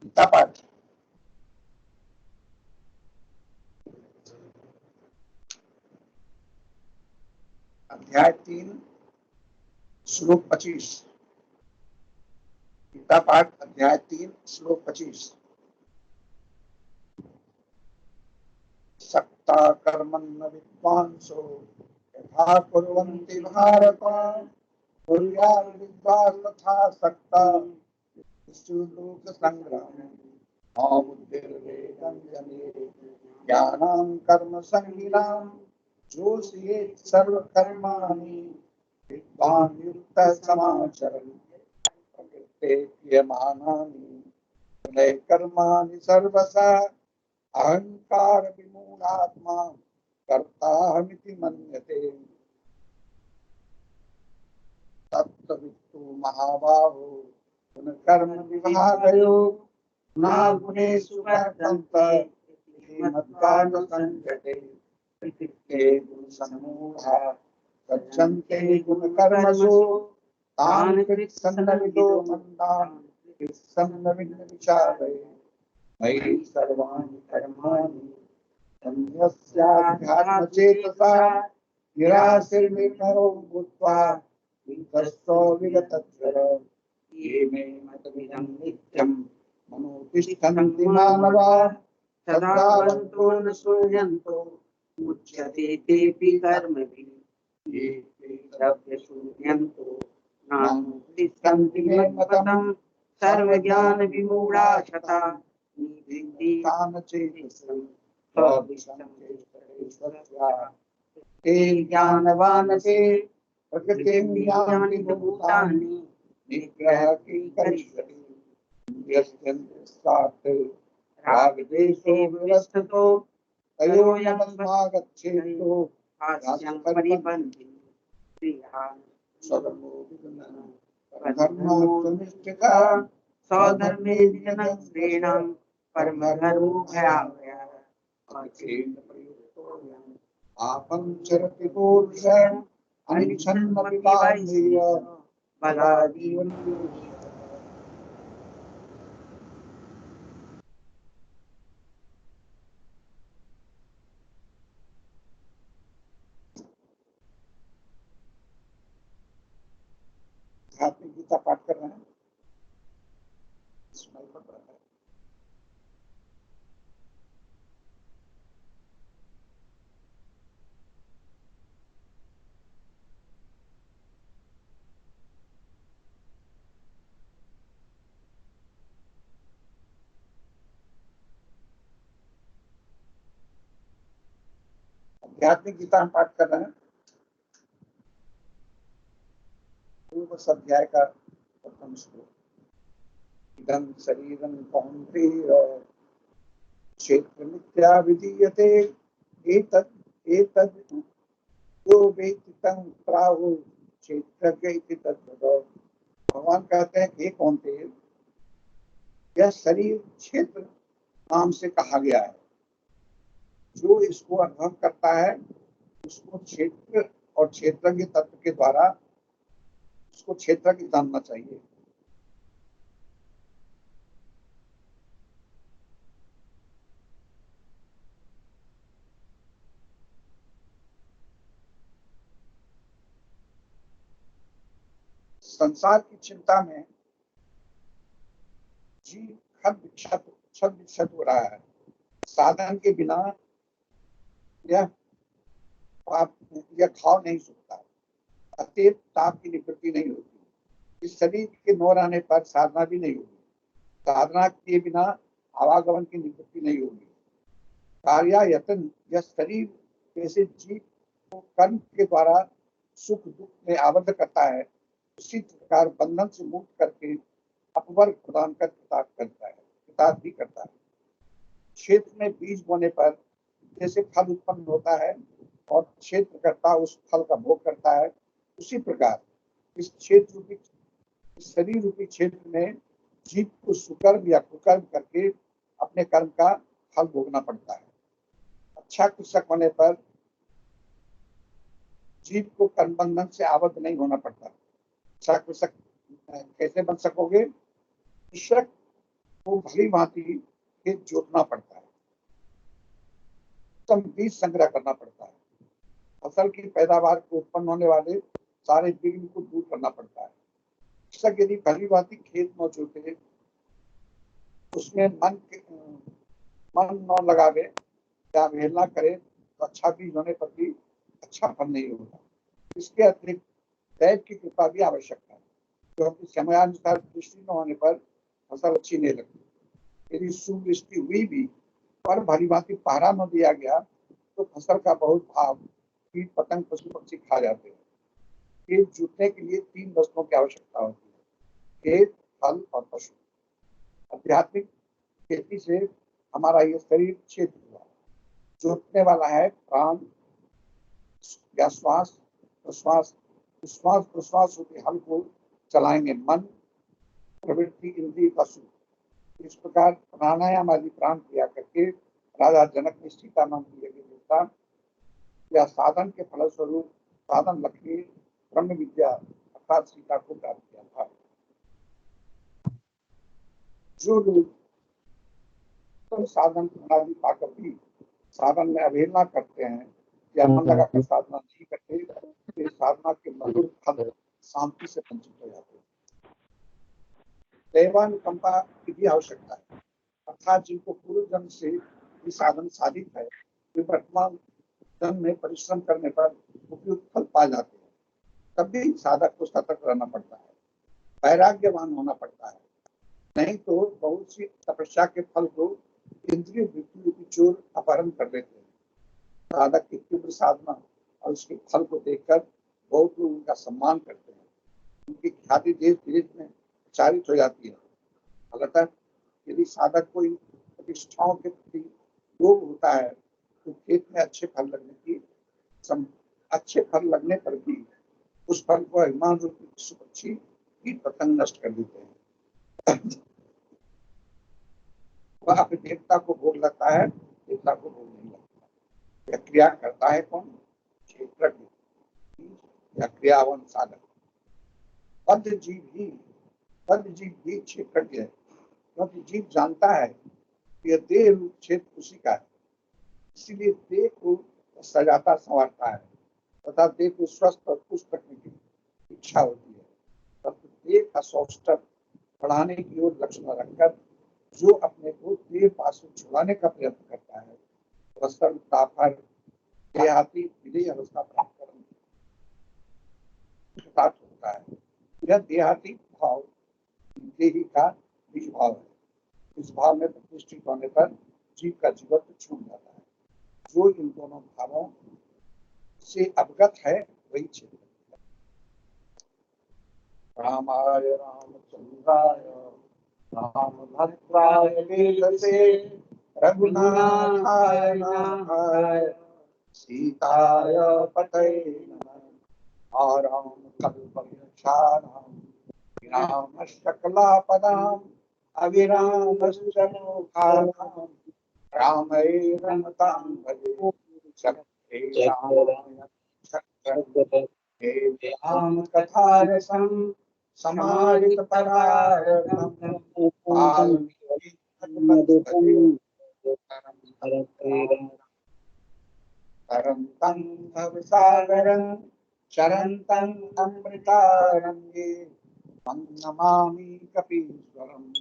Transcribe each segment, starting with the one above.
गीता पाठ अध्याय 3 श्लोक 25। गीता पाठ अध्याय 3 श्लोक 25। सक्ता कर्मण्य विद्वांसो यथा कुर्वन्ति भारत कुर्यात् विद्वान् तथा सक्ता लोक संग्रामे मा बुद्धिर्वेदं जने ज्ञानं कर्म संगिनां जोषयेत् सर्वकर्माणि विद्वान् युक्तः समाचरन् प्रकृते क्रियमाणानि गुणैः कर्माणि सर्वशः अहंकार विमूढ़ात्मा कर्ताहमिति मन्यते तत्त्ववित्तु महाबाहो गुणकर्म विभागयो न गुणेषु वर्तन्ते मद्भाव संजते प्रकृते गुणसम्मूढा गच्छन्ते गुणकर्मसु तान् कृत्सन्नविदो मन्दान् कृत्सन्नविन्न विचारये मयि सर्वाणि कर्माणि अन्यस्याध्यात्मचेतसा निराशीर्निर्भरो भूत्वा विगतस्व विगतज्वर ये मे मतमिदं नित्यं मनोतिष्ठन्ति मानवाः श्रद्धावन्तो न शून्यन्तो मुच्यते तेऽपि कर्मभिः ये ते द्रव्यशून्यन्तो नानुतिष्ठन्ति मे मतम् सर्वज्ञानविमूढा शता ज्ञानवान् से प्रकृतिं यान्ति भूतानि निग्रह की करिष्यति यस्मिन् रागदेशो विवस्थितो तयोर्यमस्मागच्छेतो हास्यं परिबन्धि स्वधर्मो विगुणः धर्मार्थनिष्ठितः स्वधर्मे जनः श्रेणां परमधर्मो भयावहः अखेन प्रयुक्तोऽयम् आपं चरति पूरुषः अनिच्छन्नविवादेय बलादीवन् आत्मिक गीता पाठ कर रहे हैं। सुनाई पड़ रहा है। आध्यात्मिक गीता हम पाठ कर रहे हैं। पूर्व अध्याय का प्रथम श्लोक। इदं शरीरं कौन्तेय क्षेत्र मिथ्या विधीयते एतद् यो वेत्ति तं प्राहुः क्षेत्रज्ञ इति तद्वत्। भगवान कहते हैं कि कौन्तेय यह शरीर क्षेत्र नाम से कहा गया है। जो इसको अनुभव करता है उसको क्षेत्र और क्षेत्रज्ञ तत्व के द्वारा उसको क्षेत्रज्ञ जानना चाहिए। संसार की चिंता में जीव क्षत विक्षत हो रहा है। साधन के बिना यह घाव नहीं सूखता, अतएव ताप की निवृत्ति नहीं होती। इस शरीर के न रहने पर साधना भी नहीं होगी। साधना के बिना आवागमन की निवृत्ति नहीं होगी। कार्यायतन यह शरीर जैसे जीव को कर्म के द्वारा सुख दुख में आबद्ध करता है, उसी प्रकार बंधन से मुक्त करके अपवर्ग प्रदान कर कृतार्थ भी करता है। क्षेत्र में बीज बोने पर जैसे फल उत्पन्न होता है और क्षेत्रकर्ता उस फल का भोग करता है, उसी प्रकार इस क्षेत्र रूपी शरीर रूपी क्षेत्र में जीव को सुकर्म या कुकर्म करके अपने कर्म का फल भोगना पड़ता है। अच्छा कृषक होने पर जीव को कर्म बंधन से आबद्ध नहीं होना पड़ता। अच्छा कृषक कैसे बन सकोगे? कृषक वो भली भांति खेत जोतना पड़ता है, उत्तम बीज संग्रह करना पड़ता है, फसल की पैदावार को उत्पन्न होने वाले सारे विघ्न को दूर करना पड़ता है। कृषक यदि भली भांति खेत न जोते, उसमें मन न लगावे या अवहेलना करे तो अच्छा बीज होने पर भी अच्छा फल नहीं होगा। इसके अतिरिक्त दैव की कृपा भी आवश्यक है, क्योंकि समयानुसार वृष्टि न होने पर फसल अच्छी नहीं लगती। यदि सुवृष्टि हुई भी पर भली भांति पहरा न दिया गया तो फसल का बहुत भाग कीट पतंग पशु पक्षी खा जाते हैं। खेत जोतने के लिए 3 वस्तुओं की आवश्यकता होती है, खेत, फल और पशु। आध्यात्मिक खेती से हमारा ये शरीर क्षेत्र हुआ, जोतने वाला है प्राण या श्वास प्रश्वास, श्वास प्रश्वास होते हल को चलाएंगे मन, प्रवृत्ति, इंद्रिय, पशु। इस प्रकार प्राणायाम आदि प्राण क्रिया करके राजा जनक ने सीता नाम की यज्ञ देवता या साधन के फलस्वरूप साधन लक्ष्मी ब्रह्म विद्या अर्थात सीता को प्राप्त किया था। जो लोग तो साधन प्रणाली पाकर भी साधन में अवहेलना करते हैं या मन लगाकर साधना नहीं करते, तो साधना के मधुर फल शांति से वंचित हो जाते हैं। दैवानुकंपा की भी आवश्यकता है, अर्थात जिनको पूर्व जन्म से ये साधन साधित है, वे वर्तमान जन्म में परिश्रम करने पर उपयुक्त फल पा जाते हैं। तब भी साधक को सतर्क रहना पड़ता है, वैराग्यवान होना पड़ता है, नहीं तो बहुत सी तपस्या के फल को इंद्रिय वृत्ति की चोर अपहरण कर लेते हैं। साधक की तीव्र साधना और उसके फल को देखकर बहुत लोग उनका सम्मान करते हैं, उनकी ख्याति देश विदेश में प्रचारित हो जाती है। अतः यदि साधक कोई प्रतिष्ठाओं के प्रति लोभ होता है तो खेत में अच्छे फल लगने पर भी उस फल को अभिमान रूपी पशु पक्षी कीट पतंग नष्ट कर देते हैं। वह अपने देवता को भोग लगता है, देवता को भोग नहीं लगता। यह क्रिया करता है कौन? क्षेत्रज्ञ या क्रियावान साधक। बद्ध जीव भी क्षेत्रज्ञ है, क्योंकि जीव जानता है कि यह देह रूप क्षेत्र उसी का है, इसीलिए देह को सजाता संवारता है तथा देह को स्वस्थ और पुष्ट रखने की इच्छा होती है। तब देह का सौष्ठव बढ़ाने की ओर लक्ष्य रखकर जो अपने को देह पास छुड़ाने का प्रयत्न करता है, वह सर्वतापर देहाती विधेय अवस्था प्राप्त होता है। यह देहाती भाव देही का बीज भाव है। इस भाव में प्रतिष्ठित होने पर जीव का जीवत्व छूट जाता है। जो इन दोनों भावों से अवगत है वही क्षेत्र। रामाय रामचंद्राय रामभद्राय वेदसे रघुनाथाय नाथाय सीताय पतये नमः। राम कल्पवृक्षाणां विराम शकलापदाम् अविरामश्चमोखानां रामये रमतां भजे। शक्रे राम कथारसं समाहित परायणं तरन्तं भवसागरं चरन्तं अमृतारण्ये तं नमामि कपीश्वरम्।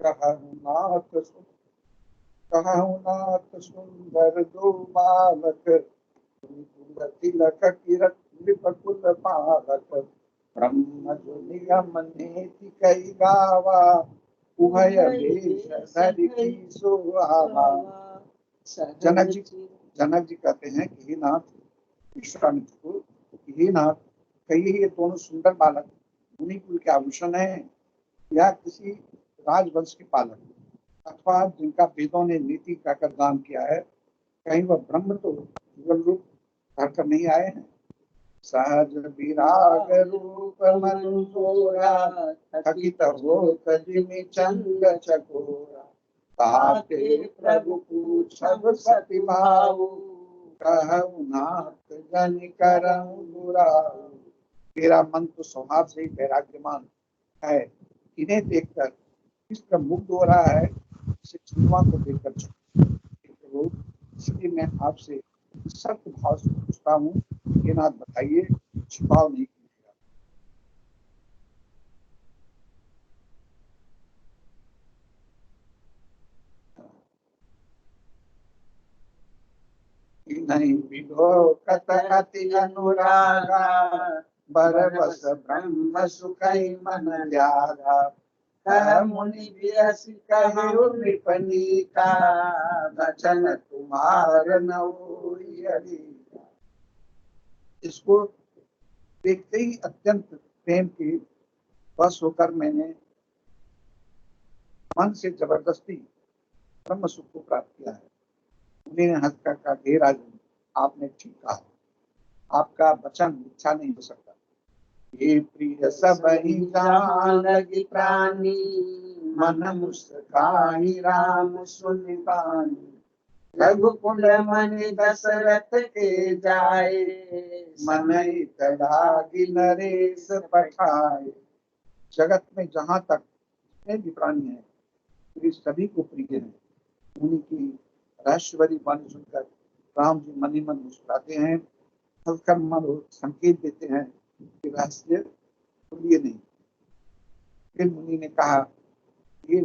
कहनाथ सुंदर दो बालक तिलक किरत नृपकुल पालक ब्रह्म जो नियम नेति कई गावा उभय वेश धरि की सोहावा। जनक जी कहते हैं कि हे नाथ, विश्वामित्र को, हे नाथ, कहिए ये दोनों सुंदर बालक मुनि कुल के आभूषण है या किसी राजवंश के पालक, अथवा जिनका वेदों ने नीति कहकर दान किया है, कहीं वह ब्रह्म तो युगल रूप धर कर नहीं आए हैं। सहज विराग रूप मनोरा थकित हो कजिमि चंद चकोरा ताते प्रभु पूछब सति भाव कहु नाथ जन करहु दुराऊ। मेरा मन तो स्वभाव से ही वैराग्यमान है, इन्हें देखकर किसका मुग्ध हो रहा है, इसे चंद्रमा को देखकर प्रभु, इसलिए मैं आपसे सत्य भाव से पूछता हूँ, ये नाथ बताइए, छिपाव नहीं कीजिएगा। नहीं विधो कत अति अनुरागा, बरबस ब्रह्म सुखई मन त्यागा। मुनि बियस कहु नृपनी का, वचन तुम्हार न होई अधिका। इसको देखते ही अत्यंत प्रेम की बस होकर मैंने मन से जबरदस्ती ब्रह्म सुख को प्राप्त किया है। उन्होंने हंस कर कहा, हे राजन, आपने ठीक कहा, आपका वचन मिथ्या नहीं हो सकता। ये प्रिय सब ही जान लगी प्राणी, मन मुस्काई राम सुनि पानी। रघुकुल मनि दशरथ के जाए, मन हित लागी नरेश पठाए। जगत में जहाँ तक जितने भी प्राणी हैं, वे सभी को प्रिय हैं। उन्हीं की रहस्यवादी वाणी सुनकर राम जी मन ही मन मुस्कुराते हैं, हंसकर मन संकेत देते हैं कि रहस्य प्रिय नहीं। फिर मुनि ने कहा, ये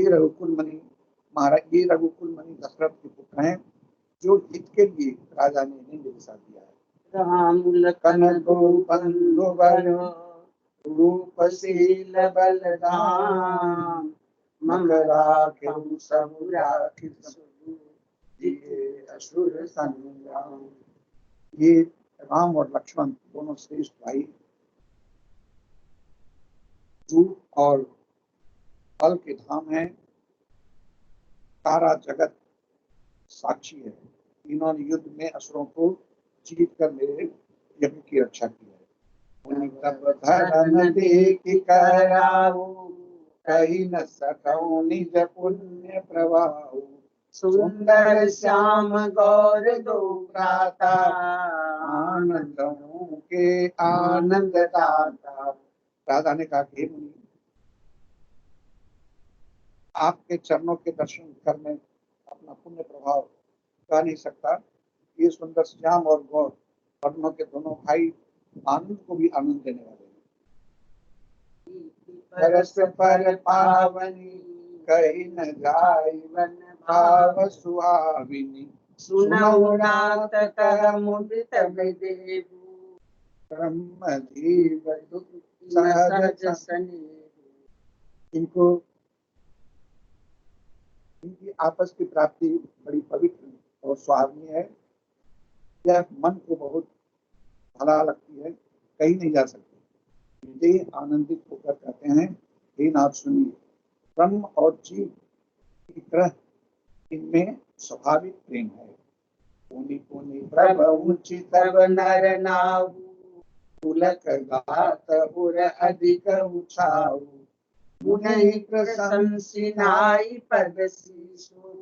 रघुकुल मणि महाराज, ये रघुकुल मणि दशरथ के पुत्र हैं, जो हित के लिए राजा ने इन्हें विदिशा दिया है। राम लखन बंधु बनो, रूपशील बलदाम। ममरा केहु सब राखित सुधु, दिए असुर संग्राम। ये राम और लक्ष्मण दोनों श्रेष्ठ भाई, रूप और बल के धाम हैं। सारा जगत साक्षी है, इन्होंने युद्ध में असुरों को जीत कर मेरे यज्ञ की रक्षा की है। धर्म देख कराऊ, कही न सकऊं निज पुण्य प्रवाह। सुंदर श्याम गौर दो भ्राता, आनंदों के आनंद दाता। राधा ने कहा, हे मुनि, आपके चरणों के दर्शन कर मैं अपना पुण्य प्रभाव कह नहीं सकता। ये सुंदर श्याम और गौर वर्णों के दोनों भाई आनंद को भी आनंद देने वाले हैं। परस पर पावनी, कही न जाय मन भाव सुहाविनी। सुनौ नाथ कह मुदित देवु, ब्रह्म जीव सहज सनी। इनको इनकी आपस की प्राप्ति बड़ी पवित्र और सुहावनी है। यह मन को बहुत भला लगती है, कहीं नहीं जा सकती। ये आनंदित होकर कहते हैं, हे नाथ सुनिए, ब्रह्म और जीव की तरह इनमें स्वाभाविक प्रेम है। पुनि पुनि प्रभु चितव नर नाऊ, पुलक गात उर अधिक उछाऊ। मुनि प्रशंसी नाई पद शीशु,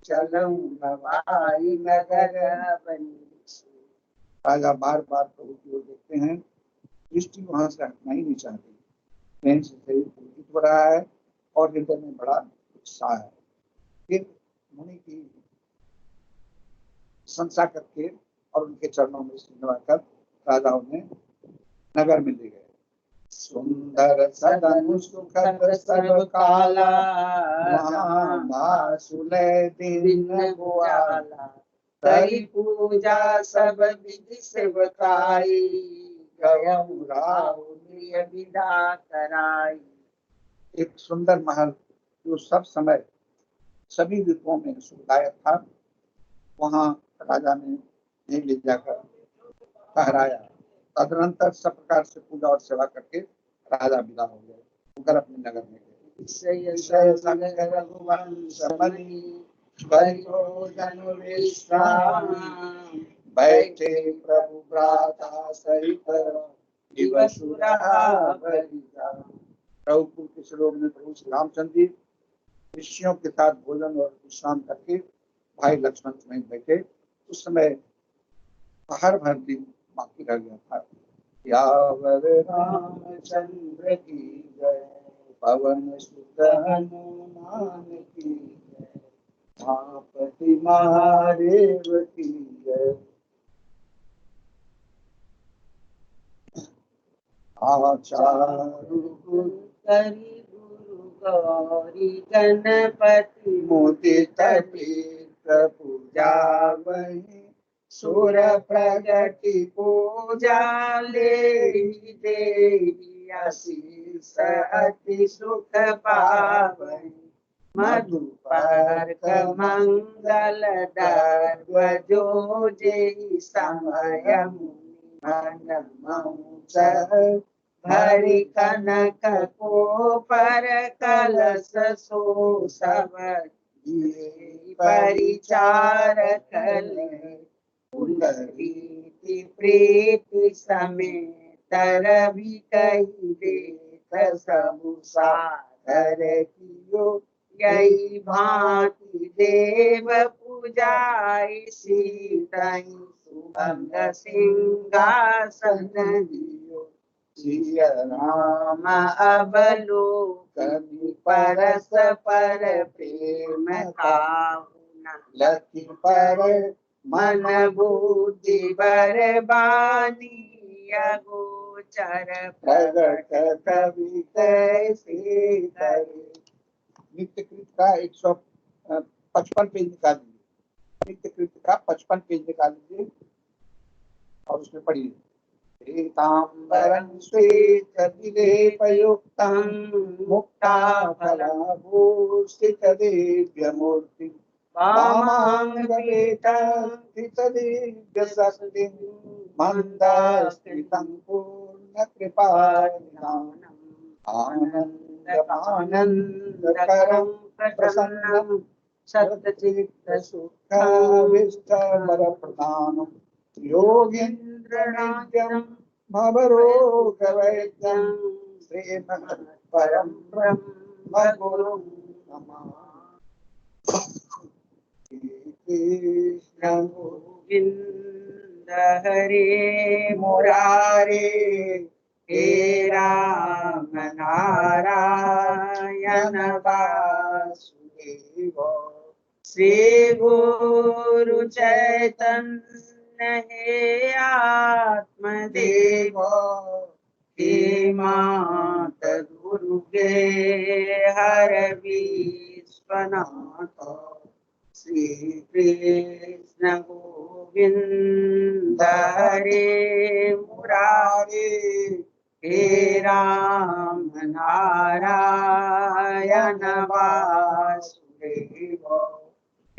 चलऊ नवाई नगर बनीसु। राजा बार बार प्रभु की ओर देखते हैं, दृष्टि वहां से हटना ही नहीं चाहती। प्रेम से शरीर पुलकित हो रहा है और हृदय में बड़ा उत्साह है। फिर मुनि की प्रशंसा करके और उनके चरणों में सिर राजा उन्हें नगर में ले गए। सुंदर सदन सुखद सब काला, सुलय दिन गुआला। करी पूजा सब विधि सेवकाई, गयऊ राउर विदा कराई। एक सुंदर महल जो सब समय सभी ऋतुओं में सुखदायक था, वहां राजा ने ले जाकर ठहराया। तदनंतर सब प्रकार से पूजा और सेवा करके राजा विदा हो गए, उधर अपने नगर में गए। बैठे प्रभु भ्राता सहित, प्रभु के श्लोक में प्रभु श्री रामचंद्र जी ऋषियों के साथ भोजन और विश्राम करके भाई लक्ष्मण समेत बैठे। उस समय हर भर दिन बाकी रह गया था। यावर रामचंद्र की जय, पवन सुत हनुमान की जय, मापति महादेव की जय। आचारु करि गुरु गौरी गणपति मुदित चित्त पूजा वही, सुर प्रगति पूजा ले देहि, आशीष अति सुख पावई। मधुपर्क मंगल दर्व जो जेहि समय मन मौच भरि कनक को पर कलश सो सब परिचार कले। प्रीति प्रीति समेत रवि कही देत सबु सादर कियो। यही भांति देव पूजाई सीतहि सुभंग सिंहासन दियो। सिय राम राम अवलोकन परस पर प्रेम काहुना। लखि पर मन बुद्धि बरबानी अगोचर प्रगट कवि कैसे करे। नित्य कृत का 155 पेज निकाल लीजिए। नित्य कृत का 55 पेज निकाल लीजिए और उसमें पढ़िए। पीताम्बरं श्वेतविलेपयुक्तं मुक्ताफलभूषितदिव्यमूर्तिं, वामाङ्गपीठं स्थितदिव्यशक्तिं, मन्दस्मितं पूर्णकृपानिधानम्, आनन्दमानन्दकरं प्रसन्नं, सच्चित्तसुखाभीष्टवरप्रदानं, योगीन्द्रनाथं भवरोगवैद्यं, श्रीमत्परं ब्रह्म गुरुं नमामि। कृष्ण गोविंद हरे मुरारे, हे राम नारायण वासुदेव। श्री गुरु चैतन्य हे आत्मदेव, हे मात दुर्गे हर विश्वनाथ। श्री कृष्ण गोविंद हरे मुरारे, हे राम नारायण वासुदेव।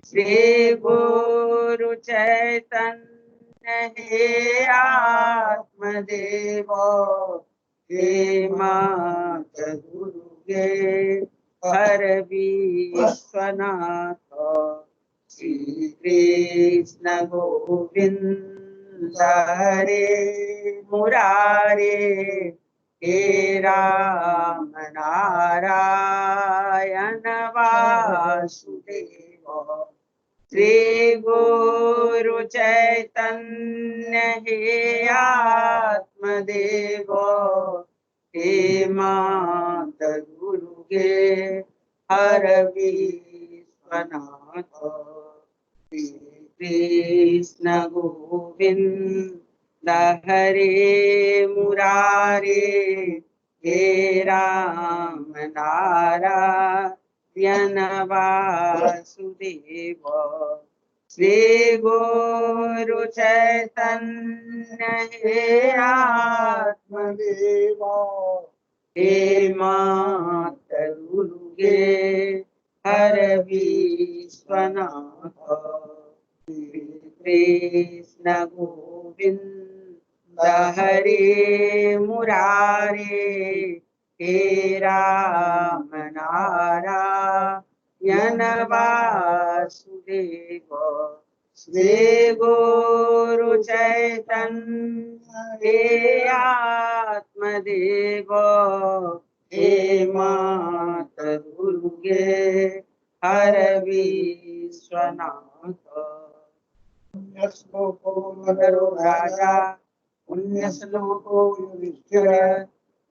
श्री गुरु चैतन्य हे आत्मदेव, हे मात दुर्गे हर विश्वनाथ। श्री कृष्ण गोविंद हरे मुरारे, हे राम नारायण वासुदेव। श्री गुरु चैतन्य हे आत्मदेव, हे मात दुर्गे हर विश्वनाथ। श्री कृष्ण गोविंद हरे मुरारे, हे राम नारायण वासुदेव। श्री गुरु चैतन्य हे आत्मदेव, हे मात दुर्गे हर विश्वनाथ। श्री कृष्ण गोविंद हरे मुरारे, हे राम नारायण वासुदेव। श्री गुरु चैतन्य हे आत्मदेव, हे मात दुर्गे हर विश्वनाथ। पुण्यश्लोको नरो राजा पुण्यश्लोको युधिष्ठिर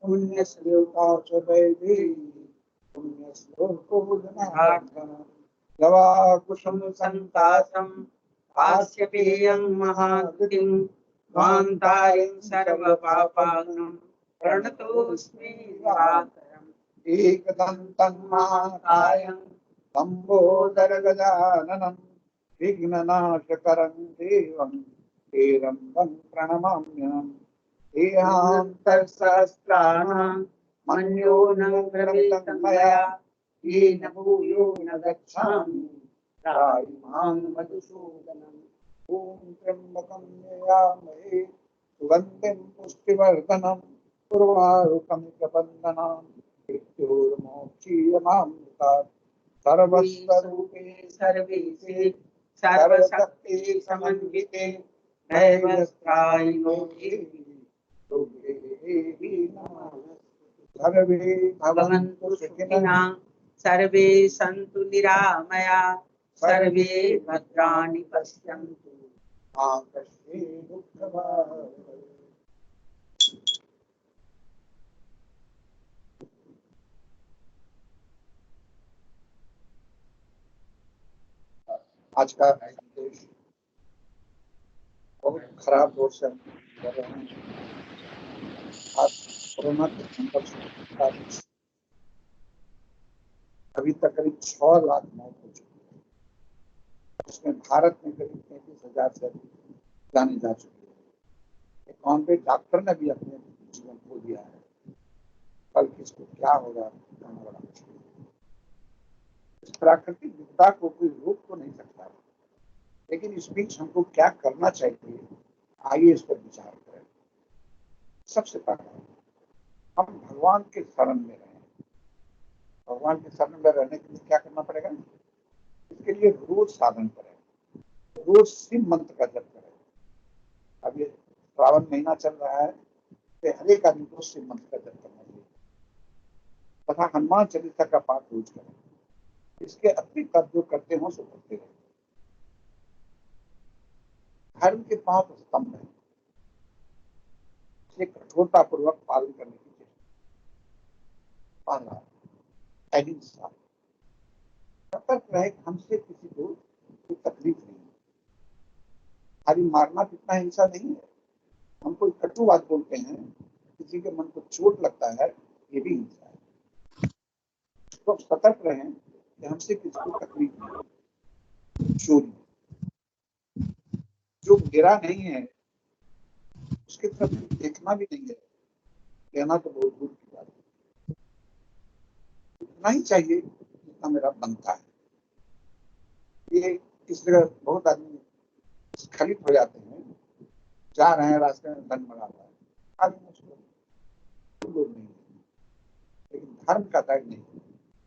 पुण्यश्लोका च वैदेही पुण्यश्लोको जनार्दन लवाकुशं संतासं हास्यपेयं महाकृतिं ध्वान्तारिं सर्वपापानं प्रणतोऽस्मि दिवाकरम्। एकदन्तं महाकायं लम्बोदरगजाननं विघ्ननाशकरं देवं हेरम्बं प्रणमाम्यहम्। देहान्तरसहस्राणां मन्योनं प्रवितं मया येन भूयो न गच्छामि त्रायमां मधुसूदनम्। ॐ त्र्यम्बकं यजामहे सुगन्धिं पुष्टिवर्धनं उर्वारुकमिव बन्धनान् मृत्योर्मोक्षीयमामृतात् सर्वस्वरूपे सर्वेशे सर्वशक्ति समन्विते दैवस्त्रायिनो देवी देवी नमः। सर्वे भवन्तु सुखिनः सर्वे सन्तु निरामया सर्वे भद्राणि पश्यन्तु मा कश्चित् दुःखभाग्। आज का देश बहुत खराब दौर से हम कर रहे हैं। आज कोरोना के संकट से अभी तक करीब 6 लाख मौत हो चुकी है। उसमें भारत में करीब 33,000 से अधिक जाने जा चुकी है। एक कॉन्ग्रेस डॉक्टर ने भी अपने जीवन खो दिया है। कल किसको क्या होगा कहना बड़ा मुश्किल है। इस प्राकृतिक विपदा को कोई रोक तो नहीं सकता, लेकिन इस बीच हमको क्या करना चाहिए, आइए इस पर विचार करें। सबसे पहले हम भगवान के शरण में रहें। भगवान के शरण में रहने के लिए क्या करना पड़ेगा? इसके लिए रोज साधन करें, रोज शिव मंत्र का जप करें। अब ये श्रावण महीना चल रहा है तो हर एक आदमी को शिव मंत्र का जप करना चाहिए तथा हनुमान चालीसा का पाठ रोज करें। इसके अतिरिक्त आप जो करते हो सो करते रहे। धर्म के 5 स्तंभ हैं, इसे कठोरता पूर्वक पालन करने की चेष्टा। पहला, अहिंसा। सतर्क रहे कि हमसे किसी को कोई तकलीफ नहीं है। खाली मारना पीटना हिंसा नहीं है। हम कोई कटु बात बोलते हैं, किसी के मन को चोट लगता है, ये भी हिंसा है। तो सतर्क रहें कि हमसे किसी को तकलीफ नहीं है। चोरी, जो गिरा नहीं है उसकी तरफ देखना भी नहीं है, कहना तो बहुत दूर की बात है। इतना ही चाहिए जितना मेरा बनता है। ये इस जगह बहुत आदमी स्खलित हो जाते हैं, जा रहे हैं रास्ते में धन मराता है, आदमी मुझको लोग नहीं है, लेकिन धर्म का तय नहीं है।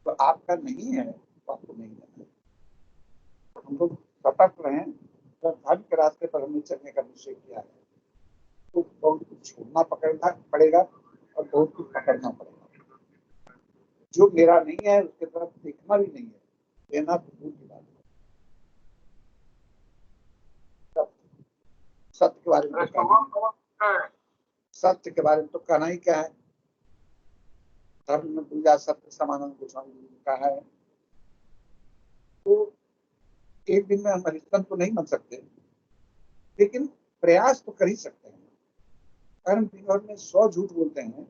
तो आपका नहीं है तो आपको नहीं देना है। हम लोग सतर्क रहें। जब धर्म के रास्ते पर हमने चलने का निश्चय किया है तो बहुत कुछ छोड़ना पकड़ना पड़ेगा और बहुत कुछ पकड़ना पड़ेगा। जो मेरा नहीं है उसके तरफ देखना भी नहीं है, देना तो दूर की बात है। सत्य के बारे में तो कहना, सत्य के बारे में तो कहना ही क्या है। धर्म में पूजा सत्य समानंद गोस्वामी जी ने कहा है। तो एक दिन में हम हरिश्चंद्र तो नहीं बन सकते, लेकिन प्रयास तो कर ही सकते हैं। अगर हम दिन भर में 100 झूठ बोलते हैं,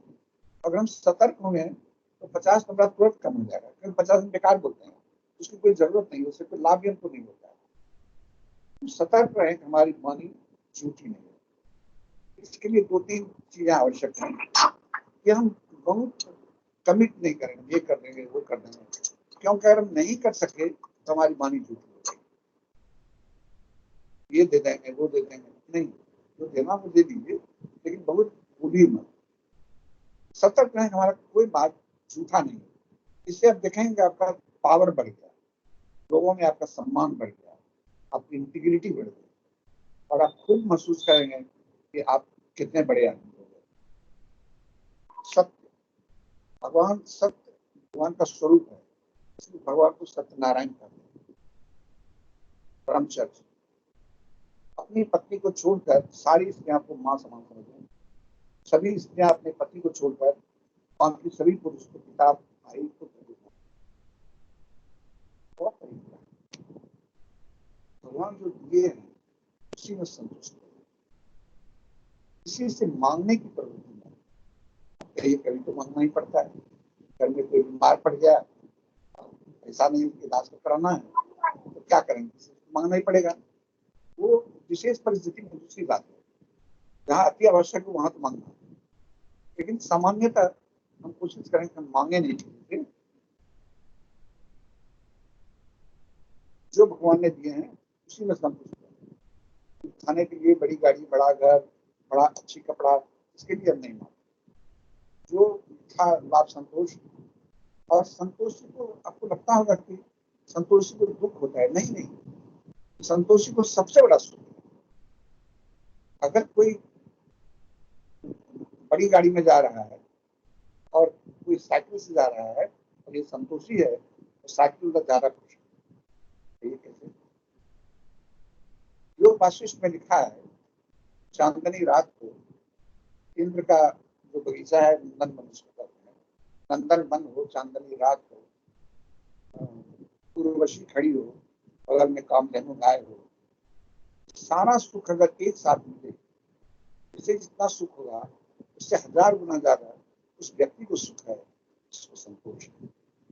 अगर हम सतर्क होंगे तो 50 नंबर तुरंत कम हो जाएगा। क्योंकि 50 हम बेकार बोलते हैं, उसकी कोई जरूरत नहीं, उससे कोई लाभ भी हमको नहीं होता है। हम सतर्क रहें कि हमारी वाणी झूठी नहीं है। इसके लिए 2-3 चीजें आवश्यक हैं कि हम बहुत कमिट नहीं करेंगे, ये कर देंगे वो कर देंगे, क्योंकि अगर हम नहीं कर सके तो हमारी वाणी झूठी हो जाएगी। ये दे देंगे वो दे देंगे, नहीं, जो देना वो दे दीजिए, लेकिन बहुत बोलिए मत। सतर्क रहें, हमारा कोई बात झूठा नहीं है। इससे आप देखेंगे आपका पावर बढ़ गया, लोगों में आपका सम्मान बढ़ गया, आपकी इंटीग्रिटी बढ़ गई और आप खुद महसूस करेंगे कि आप कितने बड़े आदमी हो गए। सत्य, भगवान सत्य भगवान का स्वरूप है, इसलिए भगवान को सत्यनारायण कहते हैं। चर्च अपनी पत्नी को छोड़कर सारी स्त्रियां को मां समान समझें, सभी स्त्रियां अपने पति को छोड़कर बाकी सभी पुरुष को पिता भाई को भगवान जो दिए हैं उसी में संतुष्ट है, इसी से मांगने की प्रवृत्ति नहीं। कहीं कभी तो मांगना ही पड़ता है, घर में कोई बीमार पड़ गया, ऐसा नहीं इलाज कराना है तो क्या करेंगे, मांगना ही पड़ेगा। वो विशेष परिस्थिति में दूसरी बात है, जहाँ अति आवश्यक है वहां तो मांगना, लेकिन सामान्यतः हम कोशिश करें कि हम मांगे नहीं, ठीक। जो भगवान ने दिए हैं उसी में संतुष्ट है। खाने के लिए बड़ी गाड़ी, बड़ा घर, बड़ा अच्छी कपड़ा, इसके लिए हम नहीं मांगते। जो था लाभ संतोष, और संतोषी को आपको लगता होगा कि संतोषी को दुख होता है, नहीं नहीं, संतोषी को सबसे बड़ा सुख है। अगर कोई बड़ी गाड़ी में जा रहा है और कोई साइकिल से जा रहा है और ये संतोषी है तो साइकिल का ज्यादा खुश है, कैसे? योग वाशिष्ठ में लिखा है, चांदनी रात को इंद्र का जो बगीचा है नंदन वन उसको कहते हैं, नंदन वन हो, चांदनी रात हो, पूर्वशी खड़ी हो, बगल में कामधेनु गाय हो, सारा सुख अगर एक साथ मिले, इससे जितना सुख होगा उससे 1000 गुना ज्यादा उस व्यक्ति को सुख है, जिसको संतोष है,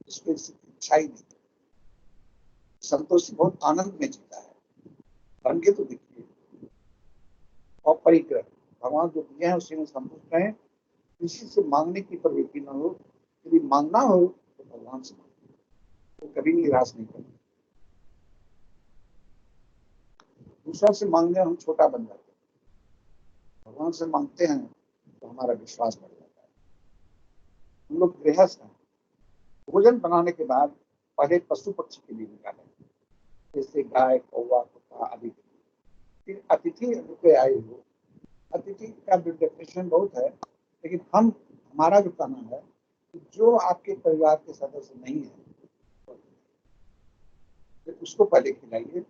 जिसको इच्छा ही नहीं। संतोषी बहुत आनंद में जीता है, बन के तो देखिए। और परिग्रह, भगवान जो दिए हैं उसी में संतुष्ट है, किसी से मांगने की प्रवृत्ति न हो। यदि मांगना हो तो भगवान से मांगे, तो कभी निराश नहीं करना। दूसरा से मांगने हम छोटा बन जाते हैं, भगवान से मांगते हैं तो हमारा विश्वास बढ़ जाता है। हम लोग गृहस्थ हैं, भोजन बनाने के बाद पहले पशु पक्षी के लिए निकालें, जैसे गाय, कौवा, कुत्ता आदि। फिर अतिथि रुपये आए हो, अतिथि का डेफिनेशन बहुत है, लेकिन हमारा जो कहना है कि जो आपके परिवार के सदस्य नहीं है तो उसको पहले खिलाइए,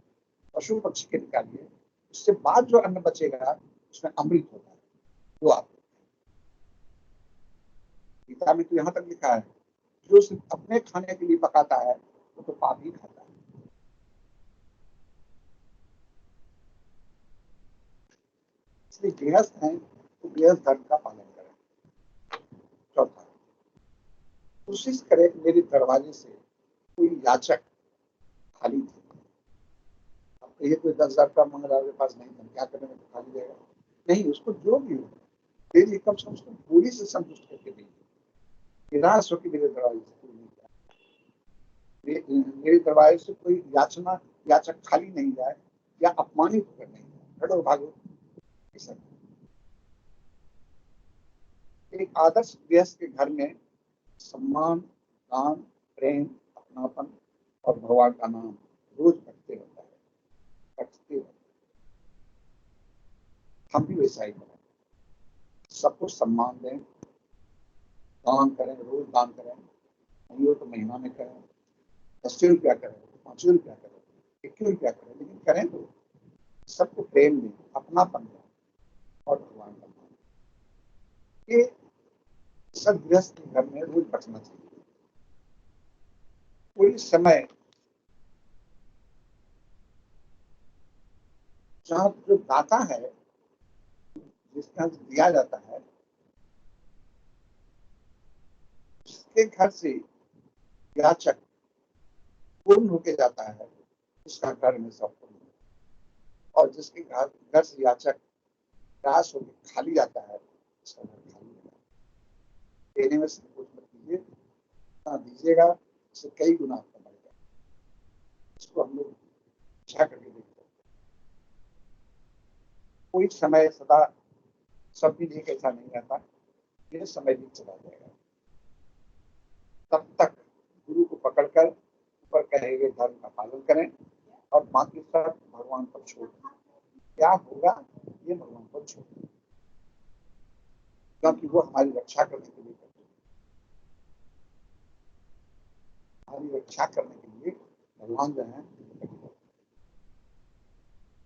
पशु पक्षी के निकालिए, उससे बाद जो अन्न बचेगा उसमें अमृत होता है, वो आप। गीता में तो यहाँ तक लिखा है, जो सिर्फ अपने खाने के लिए पकाता है वो तो पाप ही खाता है। इसलिए गृहस्थ हैं तो गृहस्थ धर्म का पालन करें। चौथा, कोशिश करें मेरे दरवाजे से कोई याचक खाली थे। अब कहिए कोई 10,000 का मंग रहा है, पास नहीं था, क्या करें, तो खाली जाएगा नहीं, उसको जो भी हो दे, कम से कम उसको पूरी से संतुष्ट करके दीजिए। निराश होकर मेरे दरवाजे से कोई नहीं जाए, मेरे दरवाजे से कोई याचक खाली नहीं जाए या अपमानित होकर नहीं जाए, हटो भागो। एक आदर्श गृहस्थ के घर में सम्मान, दान, प्रेम, अपनापन और भगवान का नाम रोज पढ़ते होता है, पढ़ते होता है। हम भी वैसा ही करें, सबको सम्मान दें, दान करें, रोज दान करें, नहीं हो तो महीना में करें, 10 रुपया करें, 5 रुपया करें, 1 रुपया करें, लेकिन करें तो सबको प्रेम दें, अपनापन दें और भगवान का नाम। ये सब गृहस्थ घर में रोज बचना चाहिए। कोई समय जहाँ जो दाता है, जिसका दिया जाता है, उसके घर से याचक पूर्ण होके जाता है, उसका घर में सब पूर्ण। और जिसके घर से याचक निराश होकर खाली जाता है, उसका घर खाली होता है। देने में संकोच मत कीजिए, दीजिएगा उससे कई गुना आपका बढ़ जाएगा। इसको हम लोग अच्छा करके देखते हैं। कोई समय सदा सब भी एक ऐसा नहीं रहता, ये समय भी चला जाएगा। तब तक गुरु को पकड़कर ऊपर कहे गए धर्म का पालन करें और बाकी सब भगवान पर छोड़ दें। क्या होगा ये भगवान पर छोड़ दें, क्योंकि वो हमारी रक्षा करने के लिए करते हैं। हमारी रक्षा करने के लिए भगवान जो है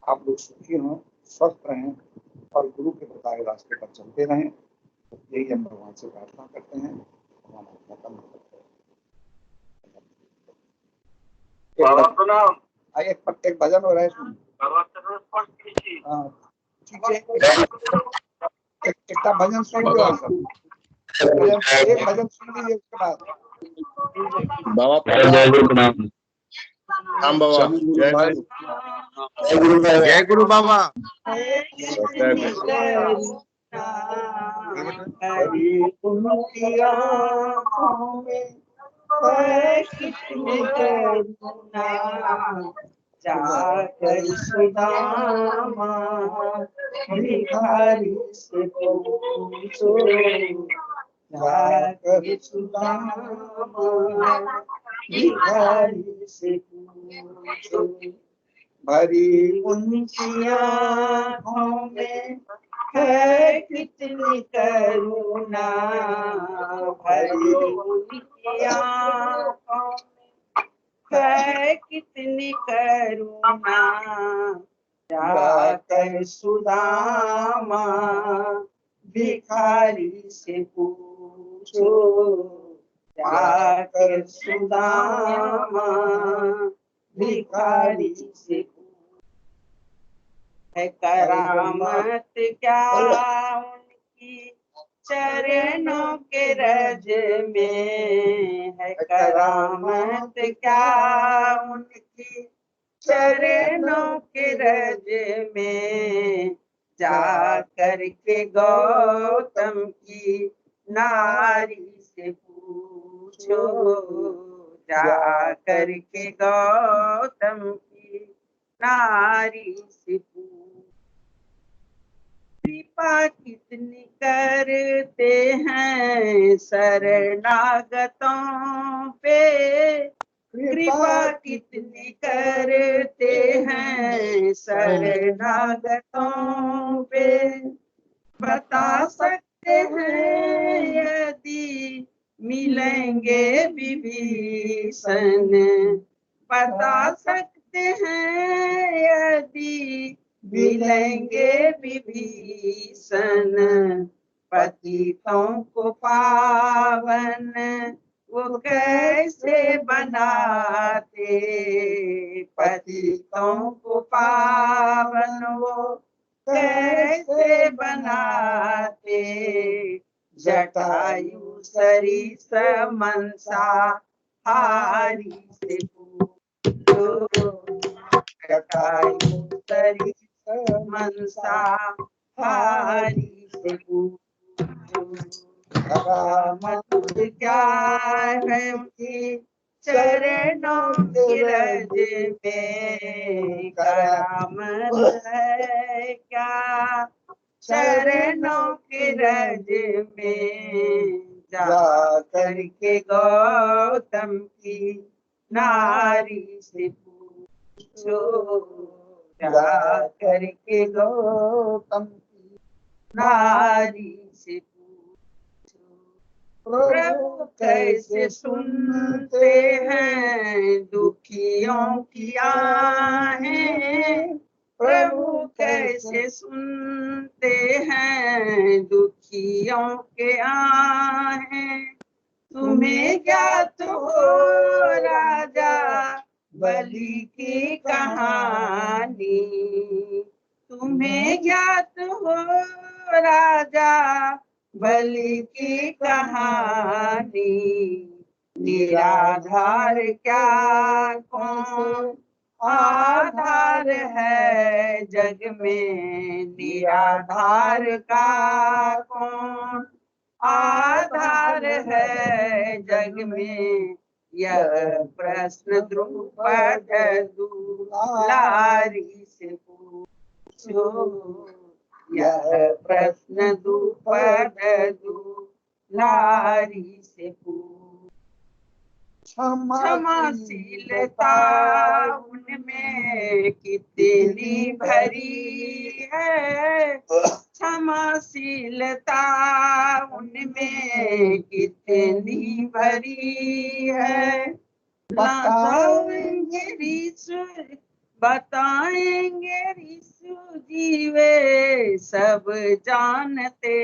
आप लोग सुखी हों, स्वस्थ रहें और गुरु के बताए रास्ते पर चलते रहें। यही हम भगवान से प्रार्थना करते हैं। भगवान आपका कम करते हैं। एक भजन हो रहा है। हाँ, ठीक है। एक भजन सुन लो आप सब। एक भजन सुन लीजिए उसके बाद। बाबा जय गुरु प्रणाम। राम बाबा जय गुरु। जय गुरु बाबा। जाकर सुदामा भिखारी से पूछो, जाकर सुदामा भिखारी से पूछो, भरी उनकी आँखों में है कितनी करुणा, भरी उनकी आँखों में है कितनी करुणा, जाकर सुदामा भिखारी से पूछो, जाकर सुदामा भिखारी से पूछो। है करामत क्या उनकी चरणों के रज में, है करामत क्या उनकी चरणों के रज में, जा करके गौतम की नारी से पूछो, जा करके गौतम की नारी से पूछो। कृपा कितनी करते हैं शरणागतों पे, कृपा कितनी करते हैं शरणागतों पे, बता सकते हैं यदि मिलेंगे विभीषण, बता सकते हैं यदि मिलेंगे विभीषण, पतितों को पावन वो कैसे बनाते, पतितों को पावन वो कैसे बनाते, जटायु सरिस मनसा हारी से पूछो, जटायु सरिस मनसा हारी से पूछो। करामत क्या है उनकी चरणों के रज में, करामत है क्या चरणों के रज में, जा करके गौतम की नारी से पूछो, जा करके गौतम की नारी से पूछो। प्रभु कैसे सुनते हैं दुखियों की आहें, प्रभु कैसे सुनते हैं दुखियों के आहें, तुम्हें ज्ञात हो राजा बलि की कहानी, तुम्हें ज्ञात हो राजा बलि की कहानी, निराधार क्या कौन आधार है जग में, निराधार का कौन आधार है जग में, यह प्रश्न द्रुपद दुलारी से पूछो, यह प्रश्न द्रुपद दुलारी से पूछो। क्षमाशीलता उनमें कितनी भरी है, क्षमाशीलता उनमें कितनी भरी है, बताओगे बताएंगे ऋषि जी वे सब जानते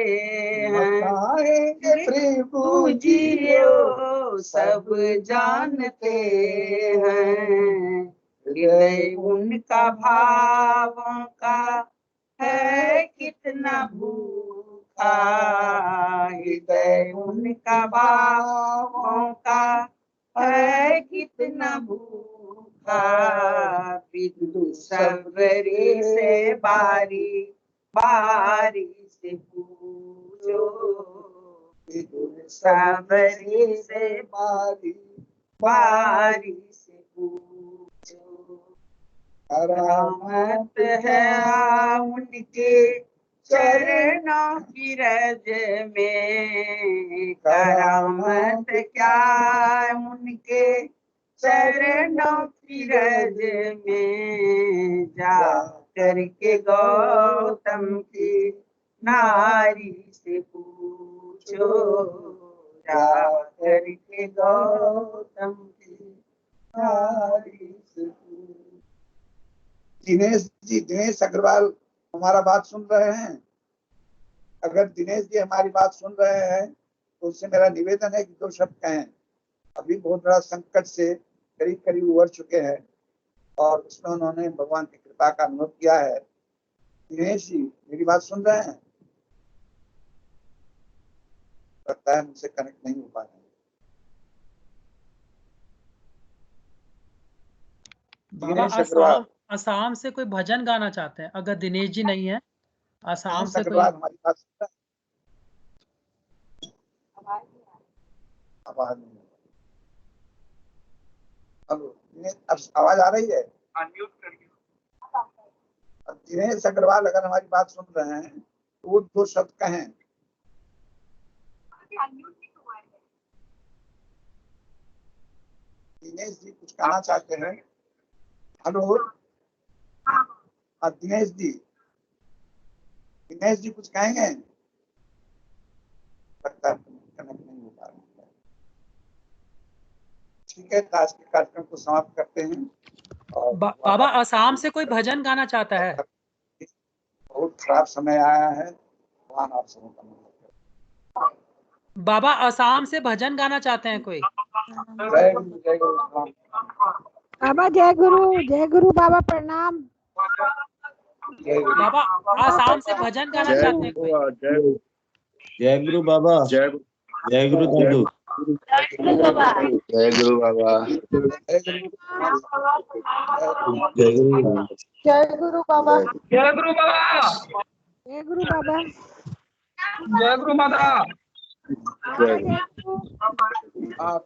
हैं। बताएंगे प्रभु जी वो सब जानते हैं। हृदय उनका भावों का है कितना भूखा, हृदय उनका भावों का है कितना भूखा। विदुर सबरी से बारी बारी से पूछो, विदुर सबरी से बारी बारी से पूछो। करामत है उनके चरणों की रज में, करामत क्या उनके चरणों की रज में। जा करके गौतम की नारी से पूछो, जा करके गौतम की नारी से पूछो। दिनेश अग्रवाल हमारा बात सुन रहे हैं? अगर दिनेश जी हमारी बात सुन रहे हैं तो उससे मेरा निवेदन है कि 2 शब्द कहें। अभी बहुत बड़ा संकट से करीब करीब उबर चुके हैं और उसमें उन्होंने भगवान की कृपा का अनुभव किया है। दिनेश जी मेरी बात सुन रहे हैं? लगता है मुझसे कनेक्ट नहीं हो पा रहे हैं। बाबा असम से कोई भजन गाना चाहते हैं, अगर दिनेश जी नहीं है, असम से कोई। हमारी बात सुन रहे हैं? आवाज नहीं। हेलो दिनेश, अब आवाज आ रही है? अनम्यूट करिए। दिनेश अग्रवाल अगर हमारी बात सुन रहे हैं तो वो 2 शब्द कहें। दिनेश जी कुछ कहना चाहते हैं? हेलो दिनेश जी कुछ कहेंगे? लगता है कनेक्ट नहीं हो पा रहा है। ठीक है, आज के कार्यक्रम को समाप्त करते हैं। और बाबा असम से कोई भजन गाना चाहता है? बहुत खराब समय आया है, भगवान आप सबों का मंगल करे। बाबा असम से भजन गाना चाहते हैं कोई? जय गुरु जय गुरु। बाबा जय गुरु बाबा प्रणाम। बाबा असम से भजन गाना चाहते हैं कोई? जय गुरु बाबा। जय गुरु दादू। जय गुरु बाबा। जय गुरु बाबा। जय गुरु बाबा। जय गुरु बाबा। जय गुरु बाबा। जय गुरु माता। जय गुरु। आप